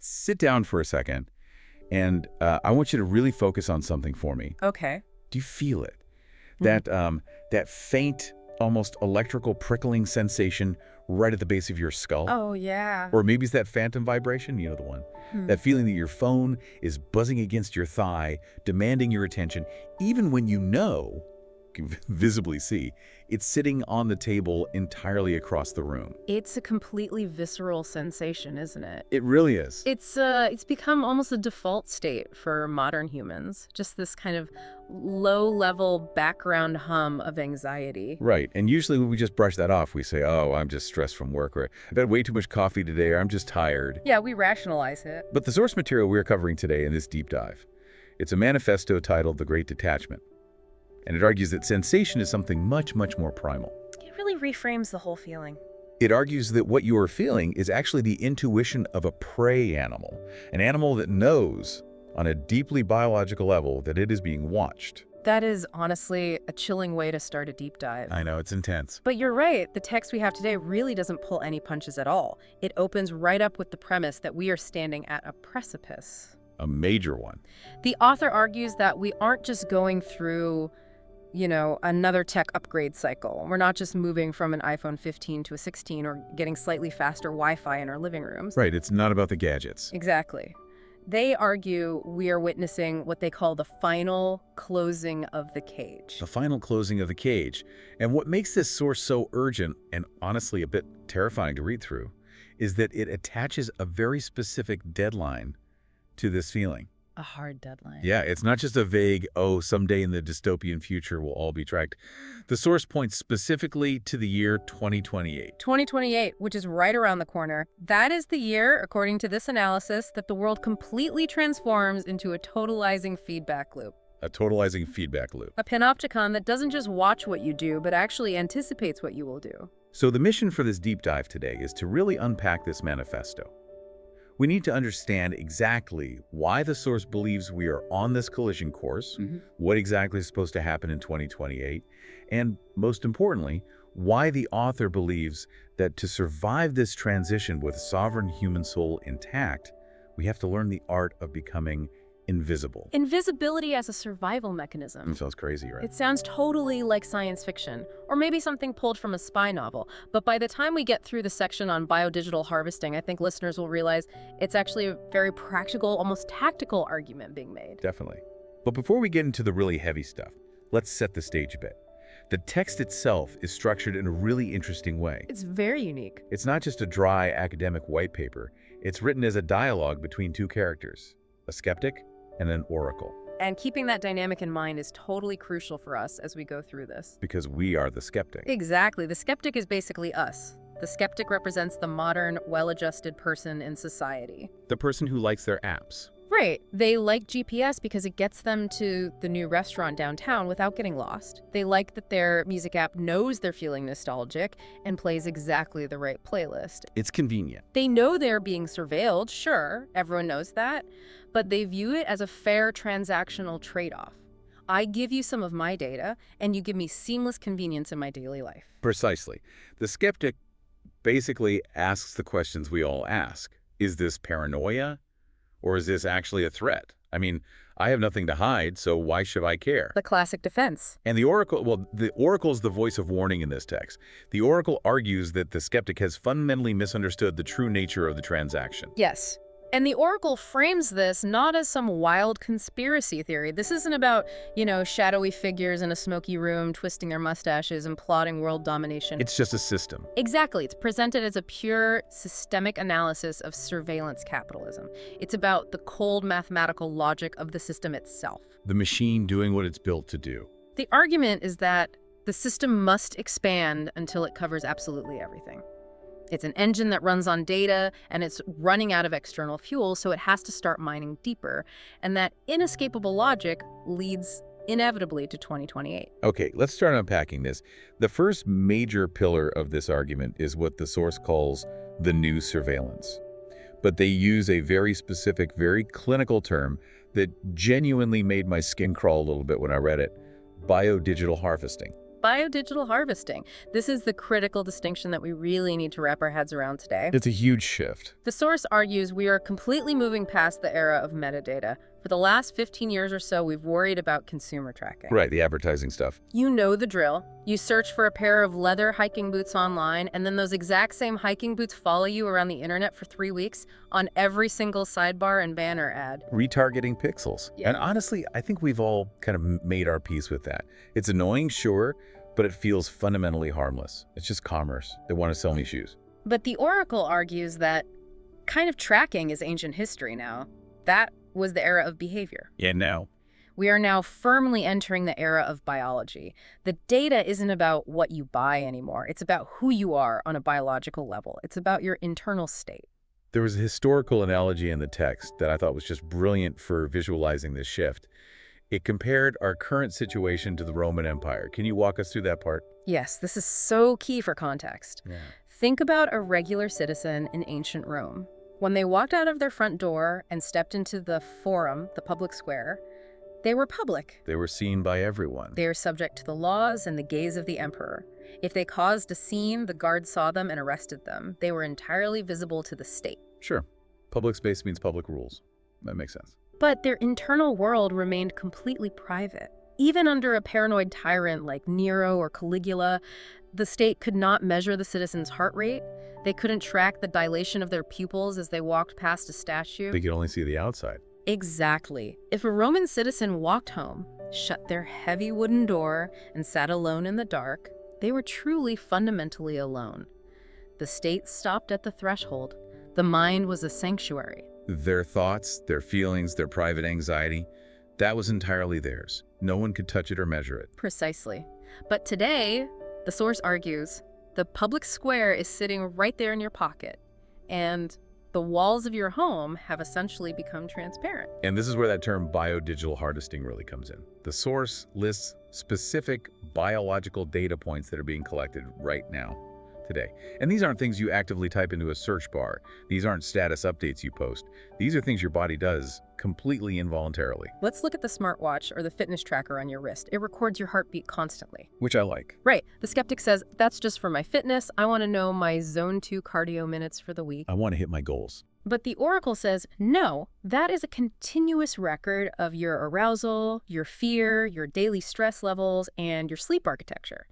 sit down for a second, and I want you to really focus on something for me. Okay. Do you feel it? That faint, almost electrical prickling sensation right at the base of your skull? Oh, yeah. Or maybe it's that phantom vibration, you know the one. That feeling that your phone is buzzing against your thigh, demanding your attention, even when you can visibly see, it's sitting on the table entirely across the room. It's a completely visceral sensation, isn't it? It really is. It's become almost a default state for modern humans. Just this kind of low-level background hum of anxiety. Right, and usually when we just brush that off, we say, oh, I'm just stressed from work, or I've had way too much coffee today, or I'm just tired. Yeah, we rationalize it. But the source material we're covering today in this deep dive, it's a manifesto titled The Great Detachment. And it argues that sensation is something much, much more primal. It really reframes the whole feeling. It argues that what you are feeling is actually the intuition of a prey animal, an animal that knows on a deeply biological level that it is being watched. That is honestly a chilling way to start a deep dive. I know, it's intense. But you're right, the text we have today really doesn't pull any punches at all. It opens right up with the premise that we are standing at a precipice. A major one. The author argues that we aren't just going through another tech upgrade cycle. We're not just moving from an iPhone 15 to a 16 or getting slightly faster Wi-Fi in our living rooms. Right, it's not about the gadgets. Exactly. They argue we are witnessing what they call the final closing of the cage. The final closing of the cage. And what makes this source so urgent and honestly a bit terrifying to read through is that it attaches a very specific deadline to this feeling. A hard deadline. Yeah, it's not just a vague, oh, someday in the dystopian future we'll all be tracked. The source points specifically to the year 2028. 2028, which is right around the corner. That is the year, according to this analysis, that the world completely transforms into a totalizing feedback loop. A totalizing feedback loop. A panopticon that doesn't just watch what you do, but actually anticipates what you will do. So the mission for this deep dive today is to really unpack this manifesto. We need to understand exactly why the source believes we are on this collision course, what exactly is supposed to happen in 2028, and most importantly, why the author believes that to survive this transition with a sovereign human soul intact, we have to learn the art of becoming invisible. Invisibility as a survival mechanism. It sounds crazy, right? It sounds totally like science fiction, or maybe something pulled from a spy novel. But by the time we get through the section on biodigital harvesting, I think listeners will realize it's actually a very practical, almost tactical argument being made. Definitely. But before we get into the really heavy stuff, let's set the stage a bit. The text itself is structured in a really interesting way. It's very unique. It's not just a dry academic white paper. It's written as a dialogue between two characters, a skeptic and an oracle. And keeping that dynamic in mind is totally crucial for us as we go through this. Because we are the skeptic. Exactly. The skeptic is basically us. The skeptic represents the modern, well-adjusted person in society. The person who likes their apps. Right. They like GPS because it gets them to the new restaurant downtown without getting lost. They like that their music app knows they're feeling nostalgic and plays exactly the right playlist. It's convenient. They know they're being surveilled, sure, everyone knows that, but they view it as a fair transactional trade-off. I give you some of my data, and you give me seamless convenience in my daily life. Precisely. The skeptic basically asks the questions we all ask. Is this paranoia? Or is this actually a threat? I mean, I have nothing to hide, so why should I care? The classic defense. And the oracle is the voice of warning in this text. The oracle argues that the skeptic has fundamentally misunderstood the true nature of the transaction. Yes. And the oracle frames this not as some wild conspiracy theory. This isn't about, shadowy figures in a smoky room twisting their mustaches and plotting world domination. It's just a system. Exactly. It's presented as a pure systemic analysis of surveillance capitalism. It's about the cold mathematical logic of the system itself. The machine doing what it's built to do. The argument is that the system must expand until it covers absolutely everything. It's an engine that runs on data, and it's running out of external fuel, so it has to start mining deeper. And that inescapable logic leads inevitably to 2028. Okay, let's start unpacking this. The first major pillar of this argument is what the source calls the new surveillance. But they use a very specific, very clinical term that genuinely made my skin crawl a little bit when I read it: biodigital harvesting. biodigital harvesting. This is the critical distinction that we really need to wrap our heads around today. It's a huge shift. The source argues we are completely moving past the era of metadata. For the last 15 years or so, we've worried about consumer tracking. Right, the advertising stuff. You know the drill. You search for a pair of leather hiking boots online, and then those exact same hiking boots follow you around the internet for 3 weeks on every single sidebar and banner ad. Retargeting pixels. Yeah. And honestly, I think we've all kind of made our peace with that. It's annoying, sure, but it feels fundamentally harmless. It's just commerce. They want to sell me shoes. But the Oracle argues that kind of tracking is ancient history now. That was the era of behavior. Yeah, now. We are now firmly entering the era of biology. The data isn't about what you buy anymore. It's about who you are on a biological level. It's about your internal state. There was a historical analogy in the text that I thought was just brilliant for visualizing this shift. It compared our current situation to the Roman Empire. Can you walk us through that part? Yes, this is so key for context. Yeah. Think about a regular citizen in ancient Rome. When they walked out of their front door and stepped into the forum, the public square, they were public. They were seen by everyone. They are subject to the laws and the gaze of the emperor. If they caused a scene, the guards saw them and arrested them. They were entirely visible to the state. Sure. Public space means public rules. That makes sense. But their internal world remained completely private. Even under a paranoid tyrant like Nero or Caligula, the state could not measure the citizens' heart rate. They couldn't track the dilation of their pupils as they walked past a statue. They could only see the outside. Exactly. If a Roman citizen walked home, shut their heavy wooden door, and sat alone in the dark, they were truly fundamentally alone. The state stopped at the threshold. The mind was a sanctuary. Their thoughts, their feelings, their private anxiety, that was entirely theirs. No one could touch it or measure it. Precisely. But today, the source argues, the public square is sitting right there in your pocket, and the walls of your home have essentially become transparent. And this is where that term biodigital harvesting really comes in. The source lists specific biological data points that are being collected right now, today. And these aren't things you actively type into a search bar. These aren't status updates you post. These are things your body does completely involuntarily. Let's look at the smartwatch or the fitness tracker on your wrist. It records your heartbeat constantly. Which I like. Right. The skeptic says, that's just for my fitness. I want to know my zone 2 cardio minutes for the week. I want to hit my goals. But the Oracle says, no, that is a continuous record of your arousal, your fear, your daily stress levels, and your sleep architecture.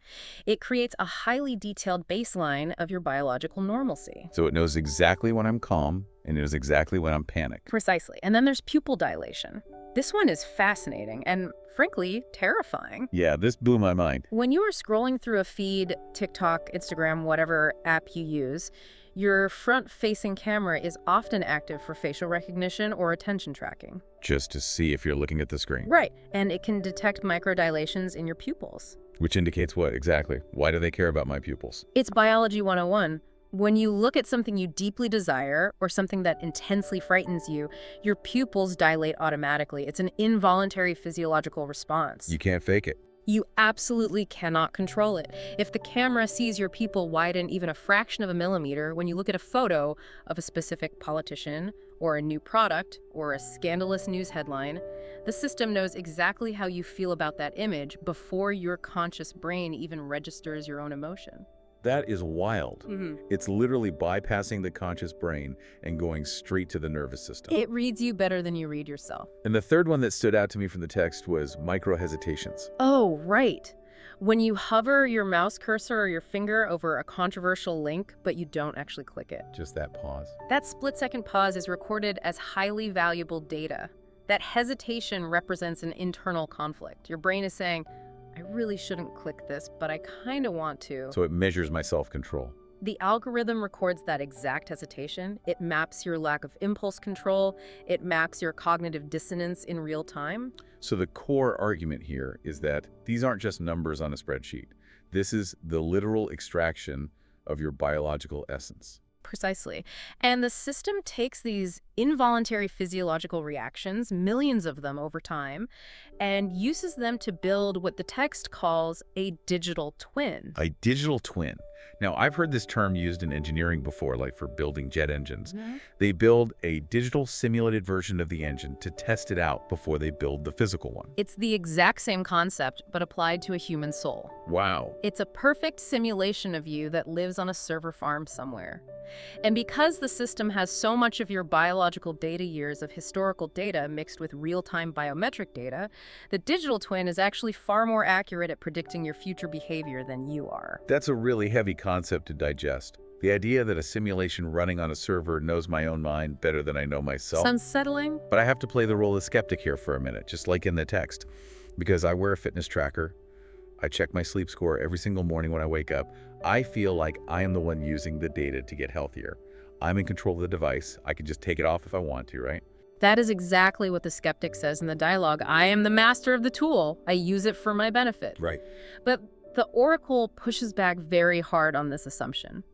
It creates a highly detailed baseline of your biological normalcy. So it knows exactly when I'm calm and it knows exactly when I'm panicked. Precisely. And then there's pupil dilation. This one is fascinating and, frankly, terrifying. Yeah, this blew my mind. When you are scrolling through a feed, TikTok, Instagram, whatever app you use, your front-facing camera is often active for facial recognition or attention tracking. Just to see if you're looking at the screen. Right, and it can detect microdilations in your pupils. Which indicates what exactly? Why do they care about my pupils? It's biology 101. When you look at something you deeply desire or something that intensely frightens you, your pupils dilate automatically. It's an involuntary physiological response. You can't fake it. You absolutely cannot control it. If the camera sees your pupil widen even a fraction of a millimeter when you look at a photo of a specific politician or a new product or a scandalous news headline, the system knows exactly how you feel about that image before your conscious brain even registers your own emotion. That is wild. Mm-hmm. It's literally bypassing the conscious brain and going straight to the nervous system. It reads you better than you read yourself. And the third one that stood out to me from the text was micro-hesitations. Oh, right. When you hover your mouse cursor or your finger over a controversial link, but you don't actually click it. Just that pause. That split-second pause is recorded as highly valuable data. That hesitation represents an internal conflict. Your brain is saying, I really shouldn't click this, but I kind of want to. So it measures my self-control. The algorithm records that exact hesitation. It maps your lack of impulse control. It maps your cognitive dissonance in real time. So the core argument here is that these aren't just numbers on a spreadsheet. This is the literal extraction of your biological essence. Precisely. And the system takes these involuntary physiological reactions, millions of them over time, and uses them to build what the text calls a digital twin. A digital twin. Now, I've heard this term used in engineering before, like for building jet engines. Mhm. They build a digital simulated version of the engine to test it out before they build the physical one. It's the exact same concept, but applied to a human soul. Wow. It's a perfect simulation of you that lives on a server farm somewhere. And because the system has so much of your biological data years of historical data mixed with real-time biometric data, the digital twin is actually far more accurate at predicting your future behavior than you are. That's a really heavy concept to digest. The idea that a simulation running on a server knows my own mind better than I know myself. Sounds settling? But I have to play the role of skeptic here for a minute, just like in the text. Because I wear a fitness tracker, I check my sleep score every single morning when I wake up. I feel like I am the one using the data to get healthier. I'm in control of the device. I can just take it off if I want to, right? That is exactly what the skeptic says in the dialogue. I am the master of the tool. I use it for my benefit. Right. But the Oracle pushes back very hard on this assumption.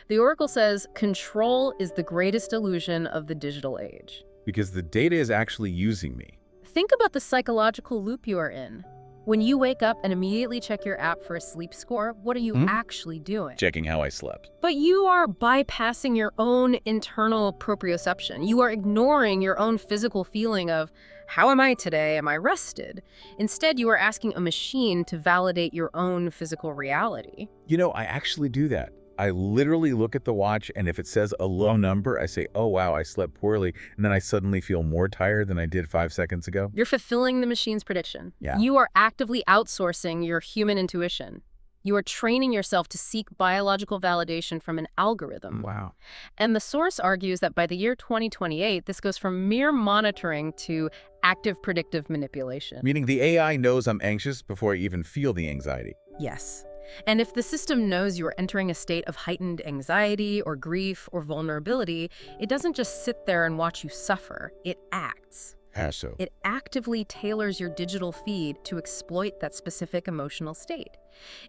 The Oracle says control is the greatest illusion of the digital age. Because the data is actually using me. Think about the psychological loop you are in. When you wake up and immediately check your app for a sleep score, what are you actually doing? Checking how I slept. But you are bypassing your own internal proprioception. You are ignoring your own physical feeling of, how am I today? Am I rested? Instead, you are asking a machine to validate your own physical reality. You know, I actually do that. I literally look at the watch, and if it says a low number, I say, oh, wow, I slept poorly. And then I suddenly feel more tired than I did 5 seconds ago. You're fulfilling the machine's prediction. Yeah. You are actively outsourcing your human intuition. You are training yourself to seek biological validation from an algorithm. Wow. And the source argues that by the year 2028, this goes from mere monitoring to active predictive manipulation. Meaning the AI knows I'm anxious before I even feel the anxiety. Yes. And if the system knows you're entering a state of heightened anxiety or grief or vulnerability, it doesn't just sit there and watch you suffer. It acts. How so? It actively tailors your digital feed to exploit that specific emotional state.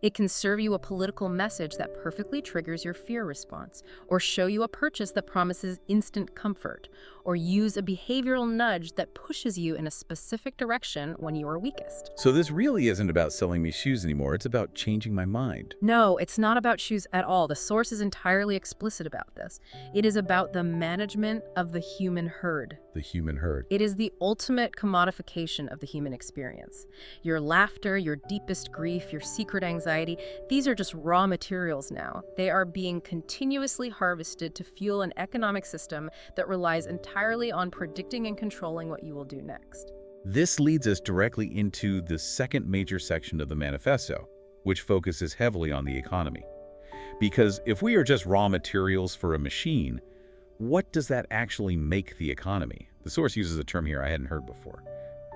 It can serve you a political message that perfectly triggers your fear response, or show you a purchase that promises instant comfort, or use a behavioral nudge that pushes you in a specific direction when you are weakest. So this really isn't about selling me shoes anymore. It's about changing my mind. No, it's not about shoes at all. The source is entirely explicit about this. It is about the management of the human herd. The human herd. It is the ultimate commodification of the human experience. Your laughter, your deepest grief, your secret anxiety, these are just raw materials now. They are being continuously harvested to fuel an economic system that relies entirely on predicting and controlling what you will do next. This leads us directly into the second major section of the manifesto, which focuses heavily on the economy. Because if we are just raw materials for a machine, what does that actually make the economy? The source uses a term here I hadn't heard before.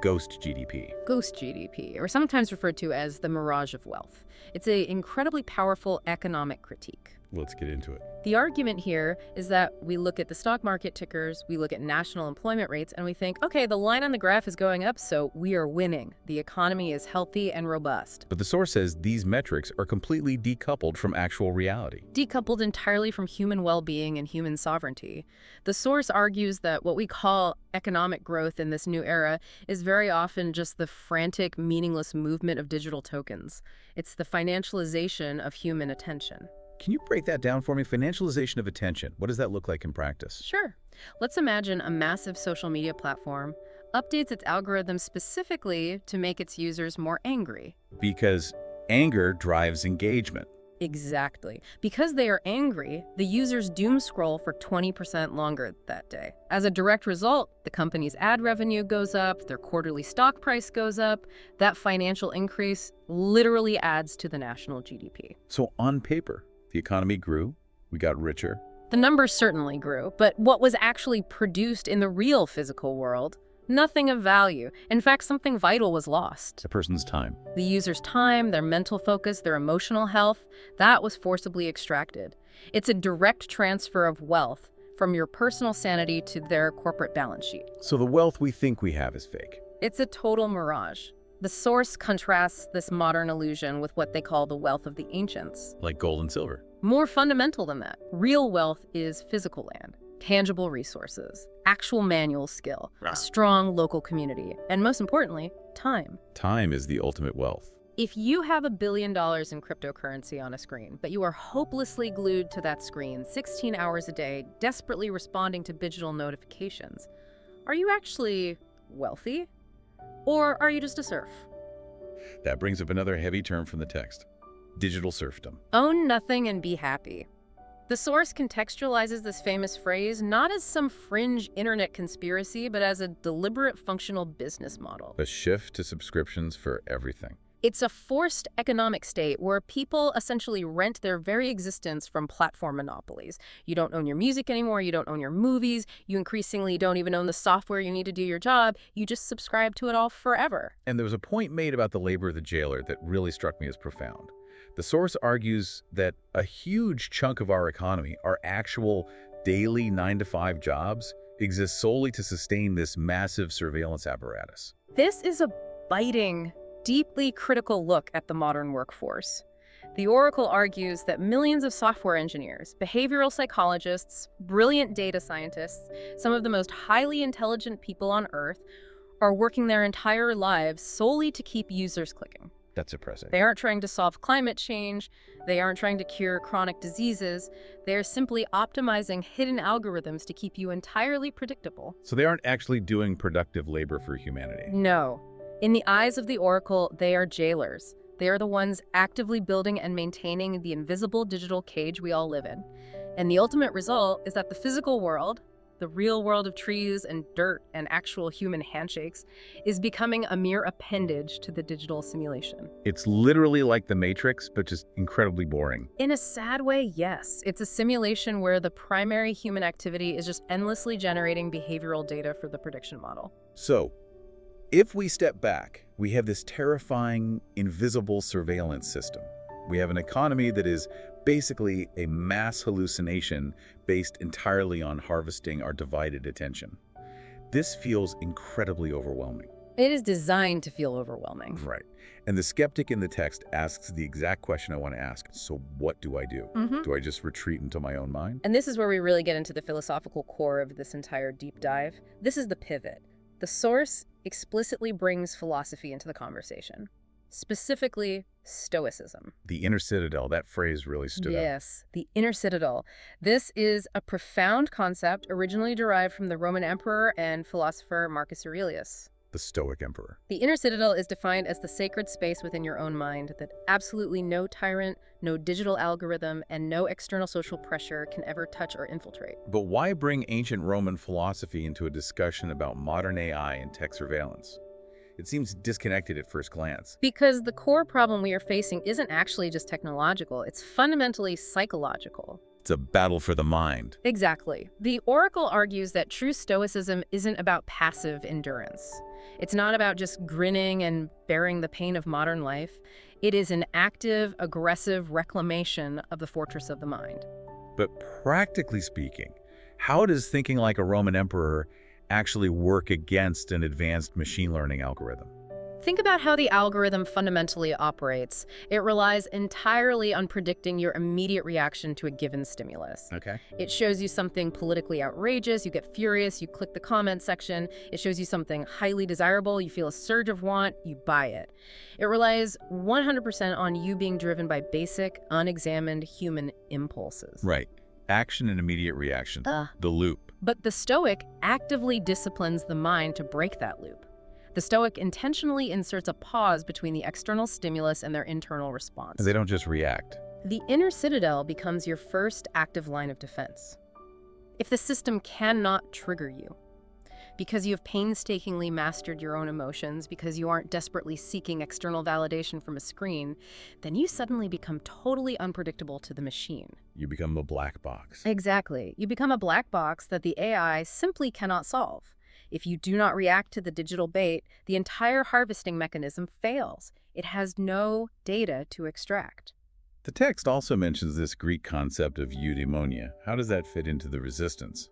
Ghost GDP. Ghost GDP, or sometimes referred to as the mirage of wealth. It's an incredibly powerful economic critique. Let's get into it. The argument here is that we look at the stock market tickers, we look at national employment rates, and we think, okay, the line on the graph is going up, so we are winning. The economy is healthy and robust. But the source says these metrics are completely decoupled from actual reality. Decoupled entirely from human well-being and human sovereignty. The source argues that what we call economic growth in this new era is very often just the frantic, meaningless movement of digital tokens. It's the financialization of human attention. Can you break that down for me? Financialization of attention. What does that look like in practice? Sure. Let's imagine a massive social media platform updates its algorithm specifically to make its users more angry. Because anger drives engagement. Exactly. Because they are angry, the users doom scroll for 20% longer that day. As a direct result, the company's ad revenue goes up, their quarterly stock price goes up. That financial increase literally adds to the national GDP. So on paper, the economy grew, we got richer. The numbers certainly grew, but what was actually produced in the real physical world? Nothing of value. In fact, something vital was lost. A person's time. The user's time, their mental focus, their emotional health, that was forcibly extracted. It's a direct transfer of wealth from your personal sanity to their corporate balance sheet. So the wealth we think we have is fake. It's a total mirage. The source contrasts this modern illusion with what they call the wealth of the ancients. Like gold and silver. More fundamental than that. Real wealth is physical land, tangible resources, actual manual skill, a strong local community, and most importantly, time. Time is the ultimate wealth. If you have $1 billion in cryptocurrency on a screen, but you are hopelessly glued to that screen 16 hours a day, desperately responding to digital notifications, are you actually wealthy? Or are you just a serf? That brings up another heavy term from the text: digital serfdom. Own nothing and be happy. The source contextualizes this famous phrase not as some fringe internet conspiracy, but as a deliberate functional business model. A shift to subscriptions for everything. It's a forced economic state where people essentially rent their very existence from platform monopolies. You don't own your music anymore, you don't own your movies, you increasingly don't even own the software you need to do your job, you just subscribe to it all forever. And there was a point made about the labor of the jailer that really struck me as profound. The source argues that a huge chunk of our economy, our actual daily 9-to-5 jobs, exist solely to sustain this massive surveillance apparatus. This is a biting, deeply critical look at the modern workforce. The Oracle argues that millions of software engineers, behavioral psychologists, brilliant data scientists, some of the most highly intelligent people on Earth, are working their entire lives solely to keep users clicking. That's depressing. They aren't trying to solve climate change. They aren't trying to cure chronic diseases. They are simply optimizing hidden algorithms to keep you entirely predictable. So they aren't actually doing productive labor for humanity. No. In the eyes of the Oracle, they are jailers. They are the ones actively building and maintaining the invisible digital cage we all live in. And the ultimate result is that the physical world, the real world of trees and dirt and actual human handshakes, is becoming a mere appendage to the digital simulation. It's literally like the Matrix, but just incredibly boring. In a sad way, yes. It's a simulation where the primary human activity is just endlessly generating behavioral data for the prediction model. So, if we step back, we have this terrifying, invisible surveillance system. We have an economy that is basically a mass hallucination based entirely on harvesting our divided attention. This feels incredibly overwhelming. It is designed to feel overwhelming. Right. And the skeptic in the text asks the exact question I want to ask. So what do I do? Do I just retreat into my own mind? And this is where we really get into the philosophical core of this entire deep dive. This is the pivot. The source explicitly brings philosophy into the conversation. Specifically, Stoicism. The inner citadel, that phrase really stood out. Yes, the inner citadel. This is a profound concept originally derived from the Roman emperor and philosopher Marcus Aurelius. The Stoic emperor. The inner citadel is defined as the sacred space within your own mind that absolutely no tyrant, no digital algorithm, and no external social pressure can ever touch or infiltrate. But why bring ancient Roman philosophy into a discussion about modern AI and tech surveillance? It seems disconnected at first glance. Because the core problem we are facing isn't actually just technological, it's fundamentally psychological. It's a battle for the mind. Exactly. The Oracle argues that true Stoicism isn't about passive endurance. It's not about just grinning and bearing the pain of modern life. It is an active, aggressive reclamation of the fortress of the mind. But practically speaking, how does thinking like a Roman emperor actually work against an advanced machine learning algorithm? Think about how the algorithm fundamentally operates. It relies entirely on predicting your immediate reaction to a given stimulus. Okay. It shows you something politically outrageous, you get furious, you click the comment section. It shows you something highly desirable, you feel a surge of want, you buy it. It relies 100% on you being driven by basic, unexamined human impulses. Right. Action and immediate reaction. The loop. But the Stoic actively disciplines the mind to break that loop. The Stoic intentionally inserts a pause between the external stimulus and their internal response. They don't just react. The inner citadel becomes your first active line of defense. If the system cannot trigger you, because you have painstakingly mastered your own emotions, because you aren't desperately seeking external validation from a screen, then you suddenly become totally unpredictable to the machine. You become a black box. Exactly. You become a black box that the AI simply cannot solve. If you do not react to the digital bait, the entire harvesting mechanism fails. It has no data to extract. The text also mentions this Greek concept of eudaimonia. How does that fit into the resistance?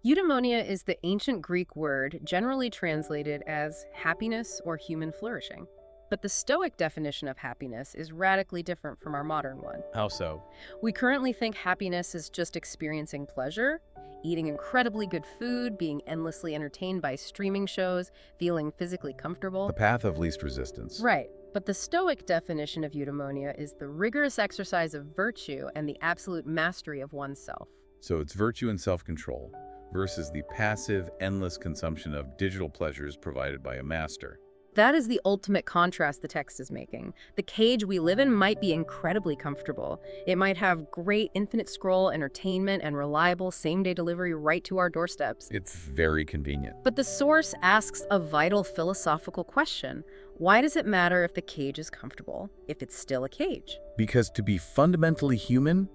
Eudaimonia is the ancient Greek word generally translated as happiness or human flourishing. But the Stoic definition of happiness is radically different from our modern one. How so? We currently think happiness is just experiencing pleasure, eating incredibly good food, being endlessly entertained by streaming shows, feeling physically comfortable. The path of least resistance. Right. But the Stoic definition of eudaimonia is the rigorous exercise of virtue and the absolute mastery of oneself. So it's virtue and self-control versus the passive, endless consumption of digital pleasures provided by a master. That is the ultimate contrast the text is making. The cage we live in might be incredibly comfortable. It might have great infinite scroll entertainment and reliable same-day delivery right to our doorsteps. It's very convenient. But the source asks a vital philosophical question. Why does it matter if the cage is comfortable, if it's still a cage? Because to be fundamentally human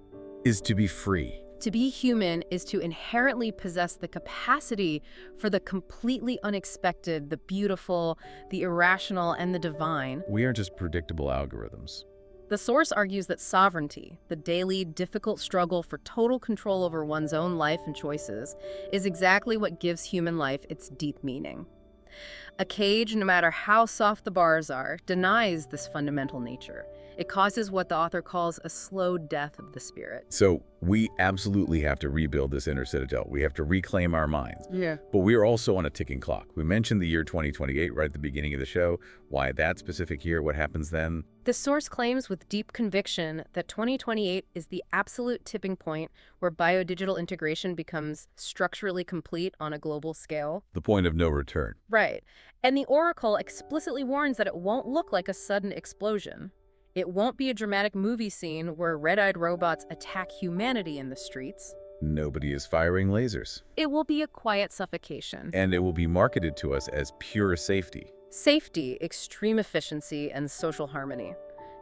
is to be free. To be human is to inherently possess the capacity for the completely unexpected, the beautiful, the irrational, and the divine. We aren't just predictable algorithms. The source argues that sovereignty, the daily, difficult struggle for total control over one's own life and choices, is exactly what gives human life its deep meaning. A cage, no matter how soft the bars are, denies this fundamental nature. It causes what the author calls a slow death of the spirit. So we absolutely have to rebuild this inner citadel. We have to reclaim our minds. Yeah. But we are also on a ticking clock. We mentioned the year 2028 right at the beginning of the show. Why that specific year? What happens then? The source claims with deep conviction that 2028 is the absolute tipping point where biodigital integration becomes structurally complete on a global scale. The point of no return. Right. And the oracle explicitly warns that it won't look like a sudden explosion. It won't be a dramatic movie scene where red-eyed robots attack humanity in the streets. Nobody is firing lasers. It will be a quiet suffocation. And it will be marketed to us as pure safety. Safety, extreme efficiency, and social harmony.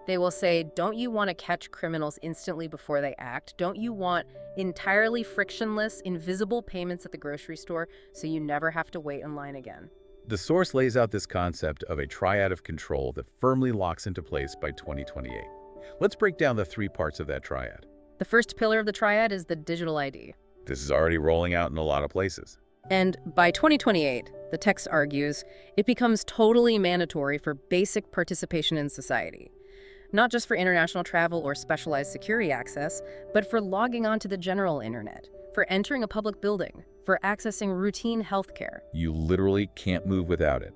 They will say, don't you want to catch criminals instantly before they act? Don't you want entirely frictionless, invisible payments at the grocery store so you never have to wait in line again? The source lays out this concept of a triad of control that firmly locks into place by 2028. Let's break down the three parts of that triad. The first pillar of the triad is the digital ID. This is already rolling out in a lot of places. And by 2028, the text argues, it becomes totally mandatory for basic participation in society. Not just for international travel or specialized security access, but for logging onto the general internet, for entering a public building, for accessing routine healthcare. You literally can't move without it.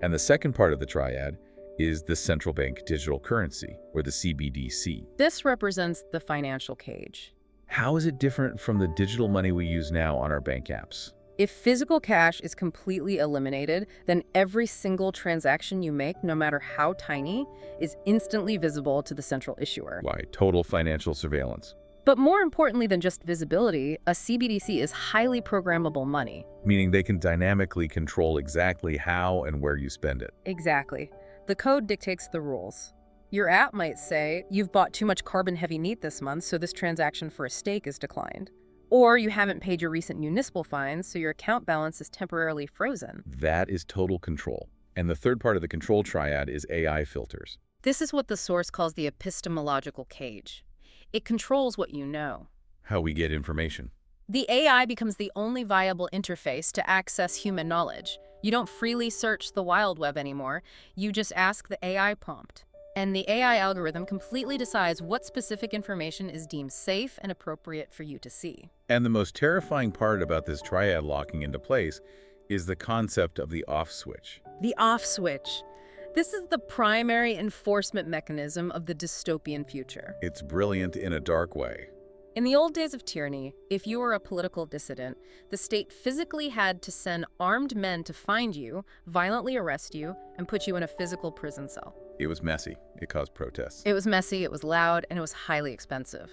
And the second part of the triad is the central bank digital currency, or the CBDC. This represents the financial cage. How is it different from the digital money we use now on our bank apps? If physical cash is completely eliminated, then every single transaction you make, no matter how tiny, is instantly visible to the central issuer. Why, total financial surveillance. But more importantly than just visibility, a CBDC is highly programmable money. Meaning they can dynamically control exactly how and where you spend it. Exactly. The code dictates the rules. Your app might say, you've bought too much carbon-heavy meat this month, so this transaction for a steak is declined. Or you haven't paid your recent municipal fines, so your account balance is temporarily frozen. That is total control. And the third part of the control triad is AI filters. This is what the source calls the epistemological cage. It controls what you know. How we get information. The AI becomes the only viable interface to access human knowledge. You don't freely search the wild web anymore. You just ask the AI prompt. And the AI algorithm completely decides what specific information is deemed safe and appropriate for you to see. And the most terrifying part about this triad locking into place is the concept of the off switch. The off switch. This is the primary enforcement mechanism of the dystopian future. It's brilliant in a dark way. In the old days of tyranny, if you were a political dissident, the state physically had to send armed men to find you, violently arrest you, and put you in a physical prison cell. It was messy. It caused protests. It was messy, it was loud, and it was highly expensive.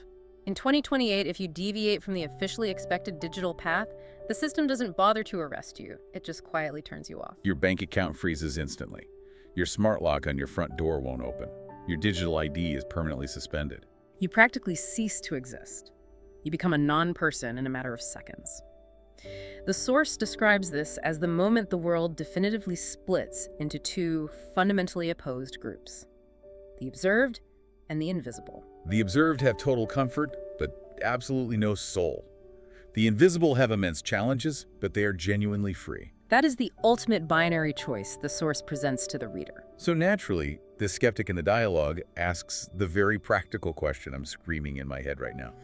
In 2028, if you deviate from the officially expected digital path, the system doesn't bother to arrest you. It just quietly turns you off. Your bank account freezes instantly. Your smart lock on your front door won't open. Your digital ID is permanently suspended. You practically cease to exist. You become a non-person in a matter of seconds. The source describes this as the moment the world definitively splits into two fundamentally opposed groups: the observed and the invisible. The observed have total comfort, but absolutely no soul. The invisible have immense challenges, but they are genuinely free. That is the ultimate binary choice the source presents to the reader. So naturally, the skeptic in the dialogue asks the very practical question I'm screaming in my head right now.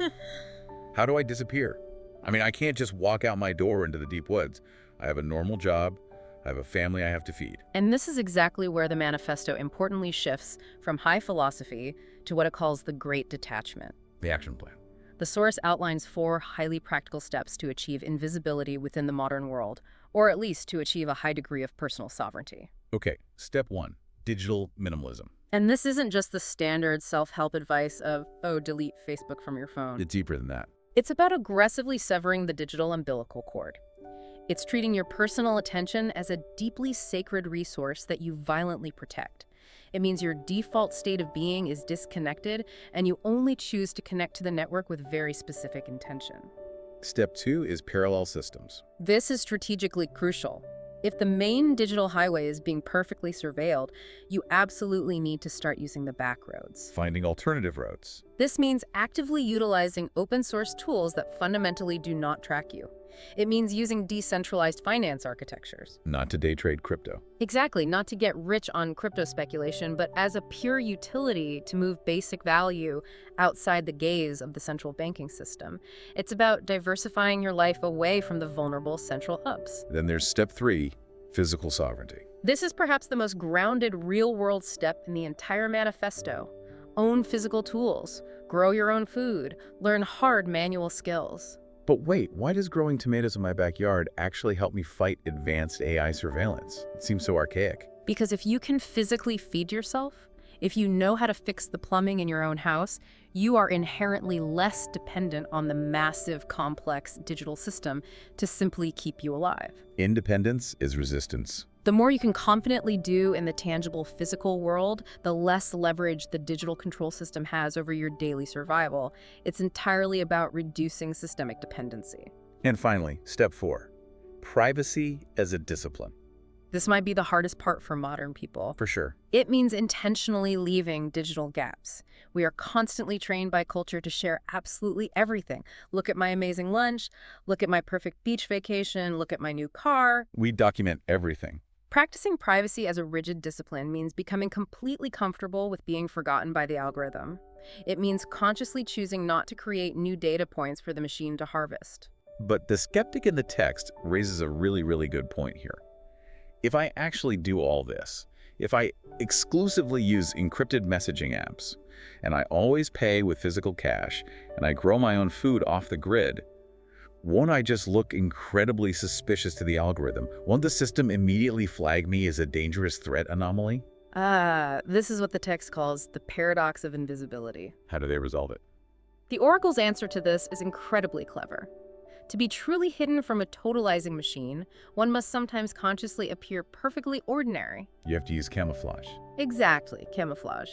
How do I disappear? I mean, I can't just walk out my door into the deep woods. I have a normal job. I have a family I have to feed. And this is exactly where the manifesto importantly shifts from high philosophy to what it calls the Great Detachment. The action plan. The source outlines 4 highly practical steps to achieve invisibility within the modern world, or at least to achieve a high degree of personal sovereignty. Okay, step 1, digital minimalism. And this isn't just the standard self-help advice of, oh, delete Facebook from your phone. It's deeper than that. It's about aggressively severing the digital umbilical cord. It's treating your personal attention as a deeply sacred resource that you violently protect. It means your default state of being is disconnected, and you only choose to connect to the network with very specific intention. Step 2 is parallel systems. This is strategically crucial. If the main digital highway is being perfectly surveilled, you absolutely need to start using the back roads. Finding alternative routes. This means actively utilizing open-source tools that fundamentally do not track you. It means using decentralized finance architectures. Not to day trade crypto. Exactly, not to get rich on crypto speculation, but as a pure utility to move basic value outside the gaze of the central banking system. It's about diversifying your life away from the vulnerable central hubs. Then there's step 3, physical sovereignty. This is perhaps the most grounded real-world step in the entire manifesto. Own physical tools, grow your own food, learn hard manual skills. But wait, why does growing tomatoes in my backyard actually help me fight advanced AI surveillance? It seems so archaic. Because if you can physically feed yourself, if you know how to fix the plumbing in your own house, you are inherently less dependent on the massive, complex digital system to simply keep you alive. Independence is resistance. The more you can confidently do in the tangible physical world, the less leverage the digital control system has over your daily survival. It's entirely about reducing systemic dependency. And finally, step 4, privacy as a discipline. This might be the hardest part for modern people. For sure. It means intentionally leaving digital gaps. We are constantly trained by culture to share absolutely everything. Look at my amazing lunch, look at my perfect beach vacation, look at my new car. We document everything. Practicing privacy as a rigid discipline means becoming completely comfortable with being forgotten by the algorithm. It means consciously choosing not to create new data points for the machine to harvest. But the skeptic in the text raises a really good point here. If I actually do all this, if I exclusively use encrypted messaging apps, and I always pay with physical cash, and I grow my own food off the grid, won't I just look incredibly suspicious to the algorithm? Won't the system immediately flag me as a dangerous threat anomaly? This is what the text calls the paradox of invisibility. How do they resolve it? The Oracle's answer to this is incredibly clever. To be truly hidden from a totalizing machine, one must sometimes consciously appear perfectly ordinary. You have to use camouflage. Exactly, camouflage.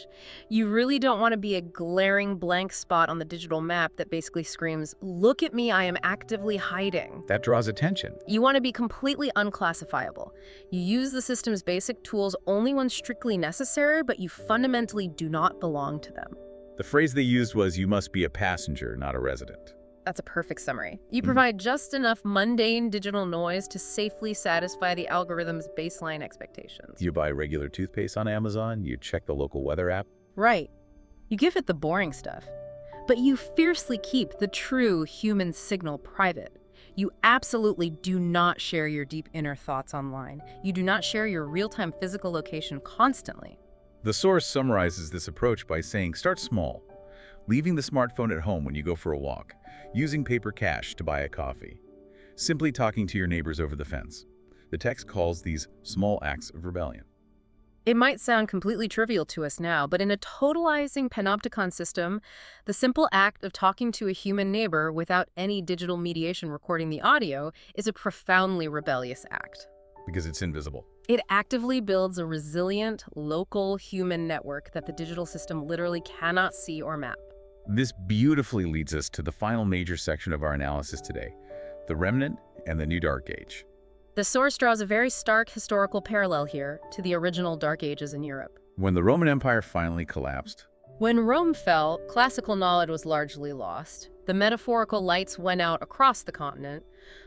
You really don't want to be a glaring blank spot on the digital map that basically screams, "Look at me, I am actively hiding." That draws attention. You want to be completely unclassifiable. You use the system's basic tools only when strictly necessary, but you fundamentally do not belong to them. The phrase they used was, "You must be a passenger, not a resident." That's a perfect summary. You provide just enough mundane digital noise to safely satisfy the algorithm's baseline expectations. You buy regular toothpaste on Amazon, you check the local weather app. Right. You give it the boring stuff. But you fiercely keep the true human signal private. You absolutely do not share your deep inner thoughts online. You do not share your real-time physical location constantly. The source summarizes this approach by saying, start small, leaving the smartphone at home when you go for a walk, using paper cash to buy a coffee, simply talking to your neighbors over the fence. The text calls these small acts of rebellion. It might sound completely trivial to us now, but in a totalizing panopticon system, the simple act of talking to a human neighbor without any digital mediation recording the audio is a profoundly rebellious act. Because it's invisible. It actively builds a resilient, local human network that the digital system literally cannot see or map. This beautifully leads us to the final major section of our analysis today, the remnant and the new Dark Age. The source draws a very stark historical parallel here to the original Dark Ages in Europe. When the Roman Empire finally collapsed, when Rome fell, classical knowledge was largely lost. The metaphorical lights went out across the continent.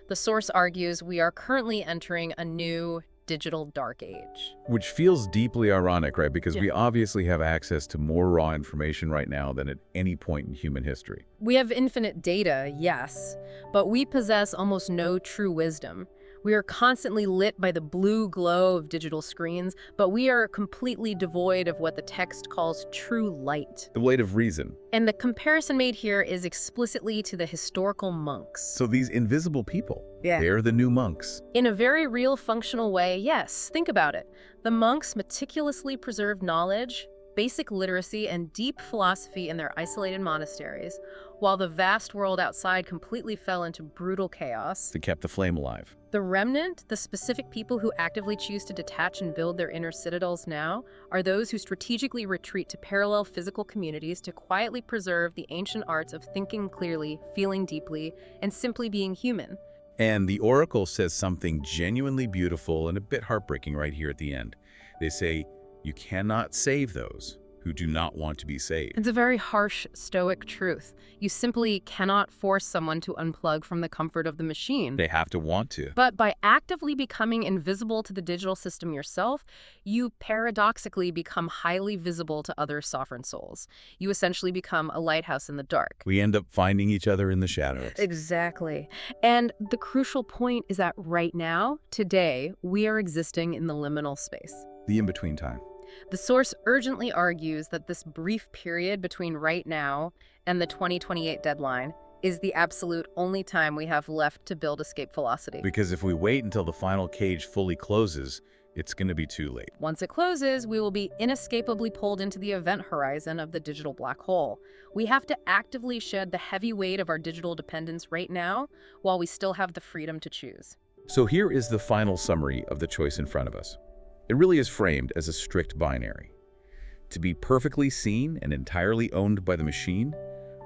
The source argues we are currently entering a new digital dark age. Which feels deeply ironic, right? Because we obviously have access to more raw information right now than at any point in human history. We have infinite data, yes, but we possess almost no true wisdom. We are constantly lit by the blue glow of digital screens, but we are completely devoid of what the text calls true light. The weight of reason. And the comparison made here is explicitly to the historical monks. So these invisible people, Yeah. they're the new monks. In a very real, functional way, yes. Think about it. The monks meticulously preserved knowledge, basic literacy, and deep philosophy in their isolated monasteries, while the vast world outside completely fell into brutal chaos. They kept the flame alive. The remnant, the specific people who actively choose to detach and build their inner citadels now, are those who strategically retreat to parallel physical communities to quietly preserve the ancient arts of thinking clearly, feeling deeply, and simply being human. And the Oracle says something genuinely beautiful and a bit heartbreaking right here at the end. They say, you cannot save those who do not want to be saved. It's a very harsh Stoic truth. You simply cannot force someone to unplug from the comfort of the machine. They have to want to. But by actively becoming invisible to the digital system yourself, you paradoxically become highly visible to other sovereign souls. You essentially become a lighthouse in the dark. We end up finding each other in the shadows. Exactly. And the crucial point is that right now, today, we are existing in the liminal space. The in-between time. The source urgently argues that this brief period between right now and the 2028 deadline is the absolute only time we have left to build escape velocity. Because if we wait until the final cage fully closes, it's going to be too late. Once it closes, we will be inescapably pulled into the event horizon of the digital black hole. We have to actively shed the heavy weight of our digital dependence right now, while we still have the freedom to choose. So here is the final summary of the choice in front of us. It really is framed as a strict binary. To be perfectly seen and entirely owned by the machine,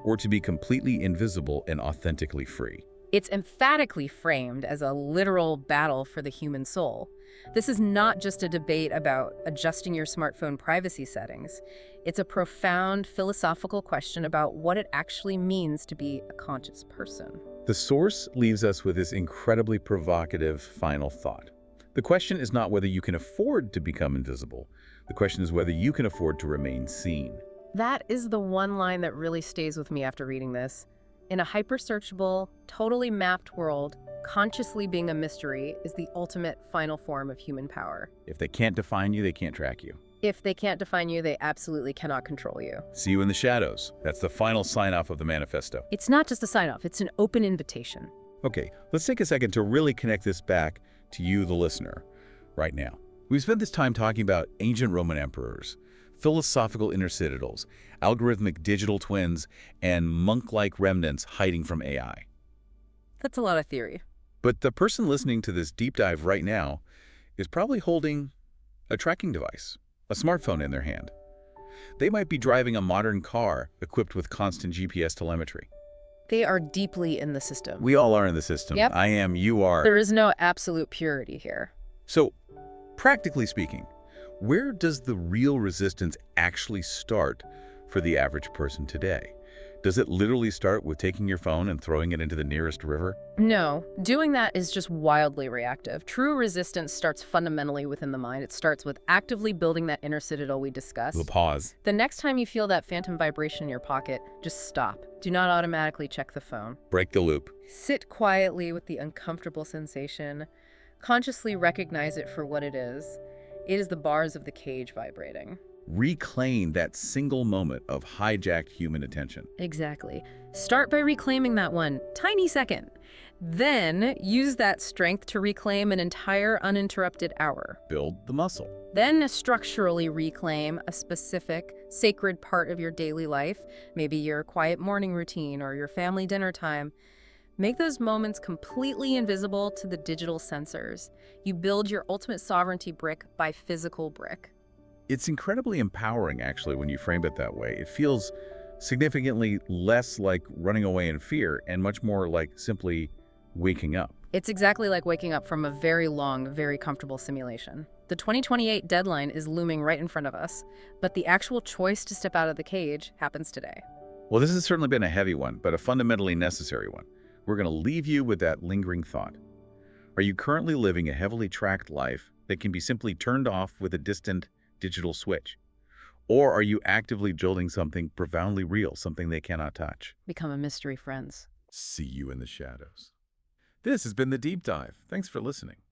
or to be completely invisible and authentically free. It's emphatically framed as a literal battle for the human soul. This is not just a debate about adjusting your smartphone privacy settings. It's a profound philosophical question about what it actually means to be a conscious person. The source leaves us with this incredibly provocative final thought. The question is not whether you can afford to become invisible. The question is whether you can afford to remain seen. That is the one line that really stays with me after reading this. In a hyper-searchable, totally mapped world, consciously being a mystery is the ultimate final form of human power. If they can't define you, they can't track you. If they can't define you, they absolutely cannot control you. See you in the shadows. That's the final sign-off of the manifesto. It's not just a sign-off, it's an open invitation. Okay, let's take a second to really connect this back to you, the listener, right now. We've spent this time talking about ancient Roman emperors, philosophical inner citadels, algorithmic digital twins, and monk-like remnants hiding from AI. That's a lot of theory. But the person listening to this deep dive right now is probably holding a tracking device, a smartphone in their hand. They might be driving a modern car equipped with constant GPS telemetry. They are deeply in the system. We all are in the system. Yep. I am, you are. There is no absolute purity here. So, practically speaking, where does the real resistance actually start for the average person today? Does it literally start with taking your phone and throwing it into the nearest river? No, doing that is just wildly reactive. True resistance starts fundamentally within the mind. It starts with actively building that inner citadel we discussed. The pause. The next time you feel that phantom vibration in your pocket, just stop. Do not automatically check the phone. Break the loop. Sit quietly with the uncomfortable sensation. Consciously recognize it for what it is. It is the bars of the cage vibrating. Reclaim that single moment of hijacked human attention. Exactly. Start by reclaiming that one tiny second. Then use that strength to reclaim an entire uninterrupted hour. Build the muscle. Then structurally reclaim a specific, sacred part of your daily life, maybe your quiet morning routine or your family dinner time. Make those moments completely invisible to the digital sensors. You build your ultimate sovereignty brick by physical brick. It's incredibly empowering, actually, when you frame it that way. It feels significantly less like running away in fear and much more like simply waking up. It's exactly like waking up from a very long, very comfortable simulation. The 2028 deadline is looming right in front of us, but the actual choice to step out of the cage happens today. Well, this has certainly been a heavy one, but a fundamentally necessary one. We're going to leave you with that lingering thought. Are you currently living a heavily tracked life that can be simply turned off with a distant digital switch? Or are you actively building something profoundly real, something they cannot touch? Become a mystery, friends. See you in the shadows. This has been The Deep Dive. Thanks for listening.